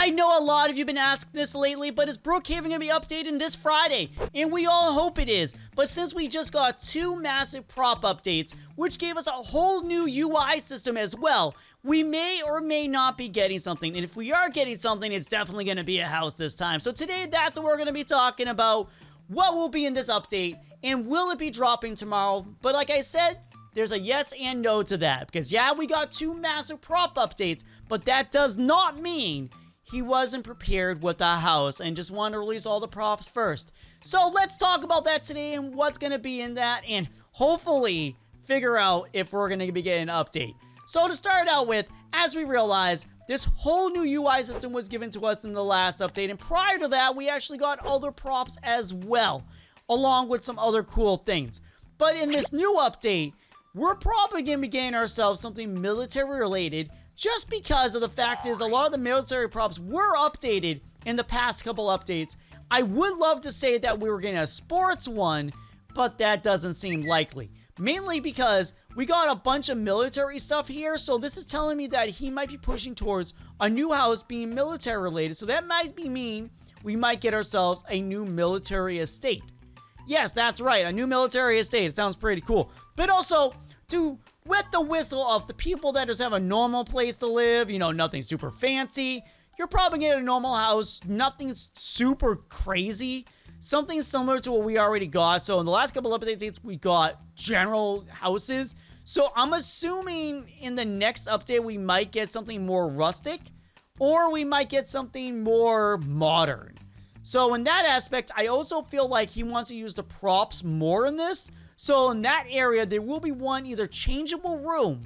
I know a lot of you have been asking this lately, but is Brookhaven going to be updated this Friday? And we all hope it is. But since we just got 2 massive prop updates, which gave us a whole new UI system as well, we may or may not be getting something. And if we are getting something, it's definitely going to be a house this time. So today, that's what we're going to be talking about. What will be in this update, and will it be dropping tomorrow? But like I said, there's a yes and no to that. Because yeah, we got 2 massive prop updates, but that does not mean he wasn't prepared with a house and just wanted to release all the props first. So let's talk about that today and what's going to be in that, and hopefully figure out if we're going to be getting an update. So to start out with, as we realize, this whole new UI system was given to us in the last update, and prior to that, we actually got other props as well, along with some other cool things. But in this new update, we're probably going to be getting ourselves something military related, just because of the fact is a lot of the military props were updated in the past couple updates. I would love to say that we were getting a sports one, but that doesn't seem likely. Mainly because we got a bunch of military stuff here, so this is telling me that he might be pushing towards a new house being military related, so that might mean we might get ourselves a new military estate. Yes, that's right, a new military estate. It sounds pretty cool. But also, to wet the whistle of the people that just have a normal place to live, you know, nothing super fancy, you're probably getting a normal house, nothing super crazy. Something similar to what we already got. So in the last couple of updates, we got general houses. So I'm assuming in the next update, we might get something more rustic, or we might get something more modern. So in that aspect, I also feel like he wants to use the props more in this. So in that area, there will be one either changeable room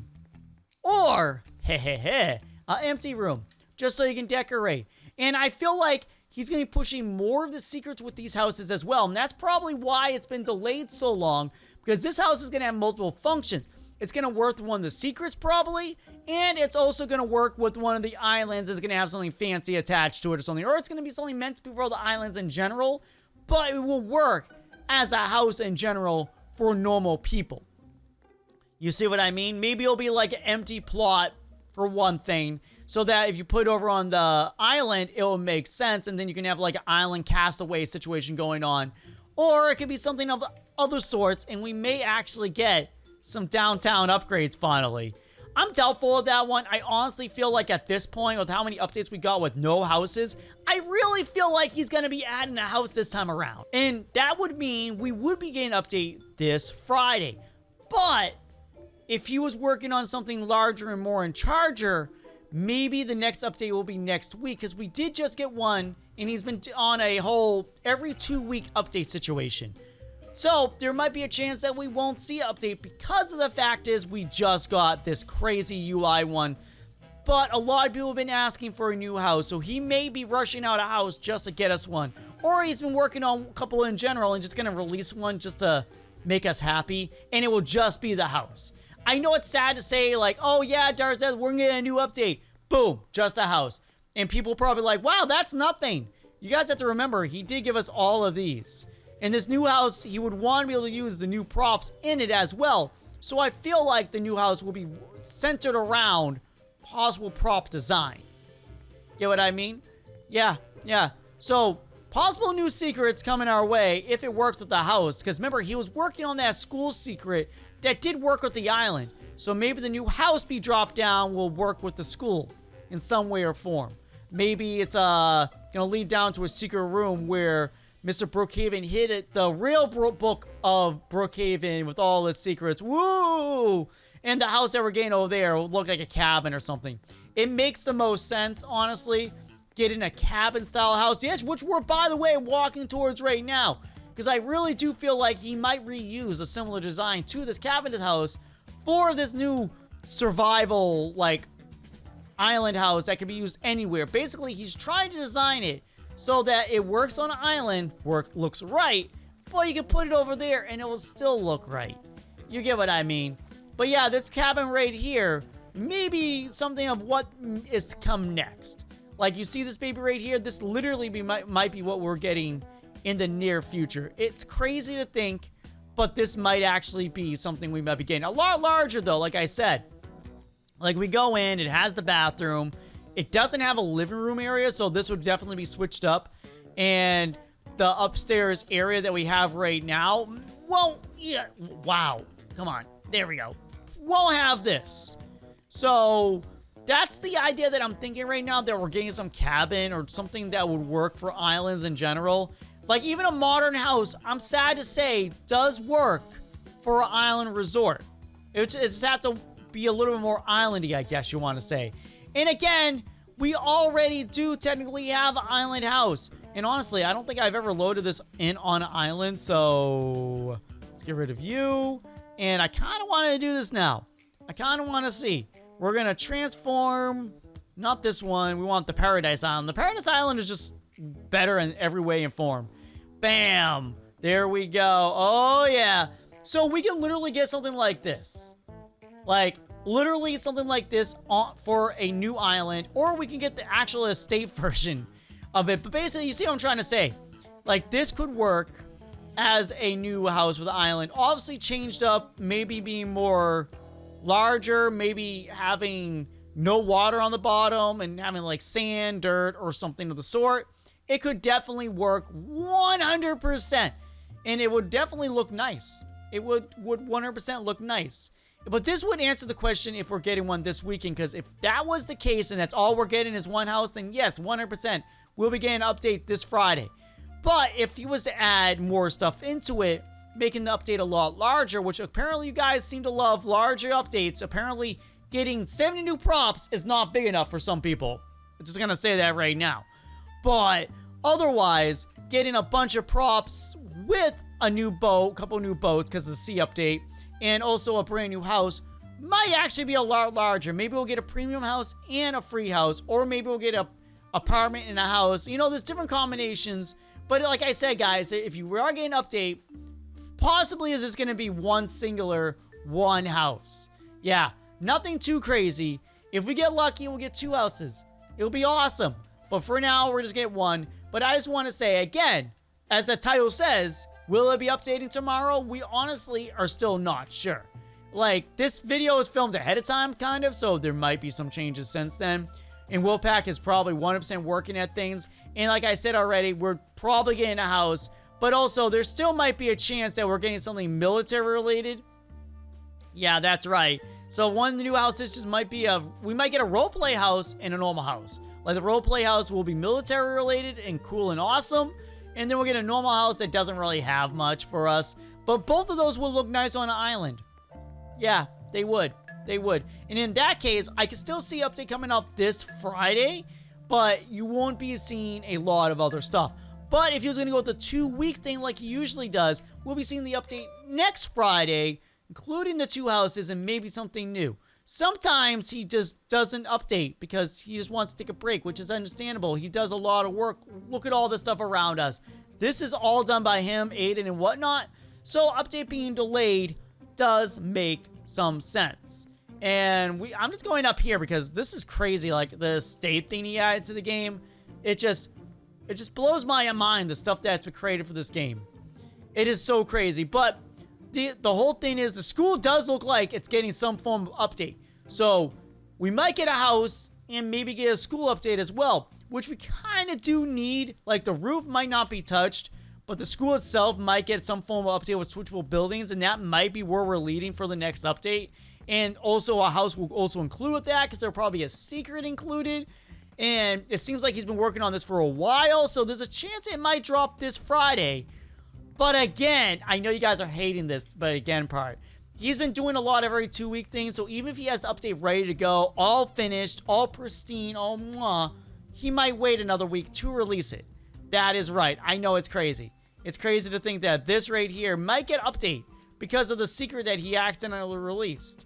or an empty room, just so you can decorate. And I feel like he's going to be pushing more of the secrets with these houses as well. And that's probably why it's been delayed so long, because this house is going to have multiple functions. It's going to work with one of the secrets probably, and it's also going to work with one of the islands. It's going to have something fancy attached to it or something. Or it's going to be something meant to be for the islands in general, but it will work as a house in general for normal people. You see what I mean? Maybe it'll be like an empty plot for one thing, so that if you put it over on the island, it will make sense, and then you can have like an island castaway situation going on. Or it could be something of other sorts, and we may actually get some downtown upgrades finally. I'm doubtful of that one. I honestly feel like at this point, with how many updates we got with no houses, I really feel like he's going to be adding a house this time around. And that would mean we would be getting an update this Friday. But if he was working on something larger and more in charger, maybe the next update will be next week, because we did just get one, and he's been on a whole every 2-week update situation. So there might be a chance that we won't see an update, because of the fact is we just got this crazy UI one. But a lot of people have been asking for a new house, so he may be rushing out a house just to get us one. Or he's been working on a couple in general and just going to release one just to make us happy, and it will just be the house. I know it's sad to say, like, oh yeah, Darzeth, we're getting a new update. Boom, just a house. And people probably like, wow, that's nothing. You guys have to remember, he did give us all of these. In this new house, he would want to be able to use the new props in it as well. So I feel like the new house will be centered around possible prop design. Get what I mean? Yeah. So, possible new secrets coming our way if it works with the house. Because remember, he was working on that school secret that did work with the island. So maybe the new house be dropped down will work with the school in some way or form. Maybe it's gonna lead down to a secret room where Mr. Brookhaven hid it, the real book of Brookhaven with all its secrets. Woo! And the house that we're getting over there will look like a cabin or something. It makes the most sense, honestly, getting a cabin style house. Yes, which we're, by the way, walking towards right now. Because I really do feel like he might reuse a similar design to this cabin house for this new survival, like, island house that can be used anywhere. Basically, he's trying to design it so that it works on an island, looks right, but you can put it over there and it will still look right. You get what I mean? But yeah, this cabin right here, maybe something of what is to come next. Like, you see this baby right here? This literally might be what we're getting in the near future. It's crazy to think, but this might actually be something we might be getting. A lot larger though, like I said. Like, we go in, it has the bathroom, It doesn't have a living room area, so this would definitely be switched up. And the upstairs area that we have right now, well, yeah, wow. Come on. There we go. We'll have this. So that's the idea that I'm thinking right now, that we're getting some cabin or something that would work for islands in general. Like, even a modern house, I'm sad to say, does work for an island resort. It's just have to be a little bit more islandy, I guess you want to say. And again, we already do technically have an island house. And honestly, I don't think I've ever loaded this in on an island. So let's get rid of you. And I kind of want to do this now. I kind of want to see. We're going to transform. Not this one. We want the Paradise Island. The Paradise Island is just better in every way and form. Bam. There we go. Oh, yeah. So we can literally get something like this. Like, literally something like this for a new island. Or we can get the actual estate version of it. But basically, you see what I'm trying to say. Like, this could work as a new house for the island. Obviously changed up, maybe being more larger, maybe having no water on the bottom and having like sand, dirt, or something of the sort. It could definitely work 100%. And it would definitely look nice. It would 100% look nice. But this would answer the question if we're getting one this weekend, because if that was the case and that's all we're getting is one house, then yes, 100%, we'll be getting an update this Friday. But if he was to add more stuff into it, making the update a lot larger, which apparently you guys seem to love larger updates, apparently getting 70 new props is not big enough for some people. I'm just going to say that right now. But otherwise, getting a bunch of props with a new boat, couple new boats because of the sea update, and also a brand new house might actually be a lot larger. Maybe we'll get a premium house and a free house, or maybe we'll get a apartment and a house. You know, there's different combinations. But like I said, guys, if you are getting an update, possibly is this going to be one singular, one house. Yeah, nothing too crazy. If we get lucky, we'll get two houses. It'll be awesome. But for now, we're just getting one. But I just want to say, again, as the title says, will it be updating tomorrow? We honestly are still not sure. Like, this video is filmed ahead of time, kind of, so there might be some changes since then. And Wolfpaq is probably 100% working at things. And like I said already, we're probably getting a house. But also, there still might be a chance that we're getting something military related. Yeah, that's right. So one of the new houses just might be we might get a roleplay house and a normal house. Like, the roleplay house will be military related and cool and awesome. And then we'll get a normal house that doesn't really have much for us. But both of those will look nice on an island. Yeah, they would. They would. And in that case, I can still see update coming out this Friday, but you won't be seeing a lot of other stuff. But if he was going to go with the 2-week thing like he usually does, we'll be seeing the update next Friday, including the two houses and maybe something new. Sometimes he just doesn't update because he just wants to take a break, which is understandable. He does a lot of work. Look at all the stuff around us. This is all done by him, Aiden, and whatnot. So update being delayed does make some sense. And I'm just going up here because this is crazy. Like, the state thing he added to the game, it just blows my mind, the stuff that's been created for this game. It is so crazy. But the whole thing is the school does look like it's getting some form of update. So we might get a house and maybe get a school update as well, which we kind of do need. Like, the roof might not be touched, but the school itself might get some form of update with switchable buildings, and that might be where we're leading for the next update. And also a house will also include with that because there'll probably be a secret included. And it seems like he's been working on this for a while, so there's a chance it might drop this Friday. But again, I know you guys are hating this, but again, he's been doing a lot of every 2-week things, so even if he has the update ready to go, all finished, all pristine, all mwah, he might wait another week to release it. That is right. I know it's crazy. It's crazy to think that this right here might get update because of the secret that he accidentally released.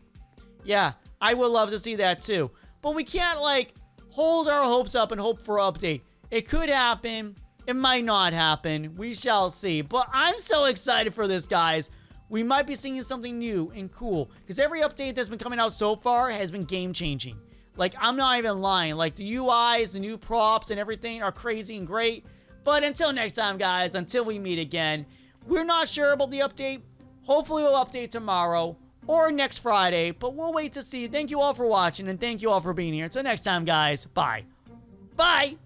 Yeah, I would love to see that too. But we can't, like, hold our hopes up and hope for an update. It could happen. It might not happen. We shall see. But I'm so excited for this, guys. We might be seeing something new and cool. Because every update that's been coming out so far has been game-changing. Like, I'm not even lying. Like, the UIs, the new props, and everything are crazy and great. But until next time, guys, until we meet again, we're not sure about the update. Hopefully, we'll update tomorrow. or next Friday, but we'll wait to see. Thank you all for watching, and thank you all for being here. Until next time, guys. Bye. Bye!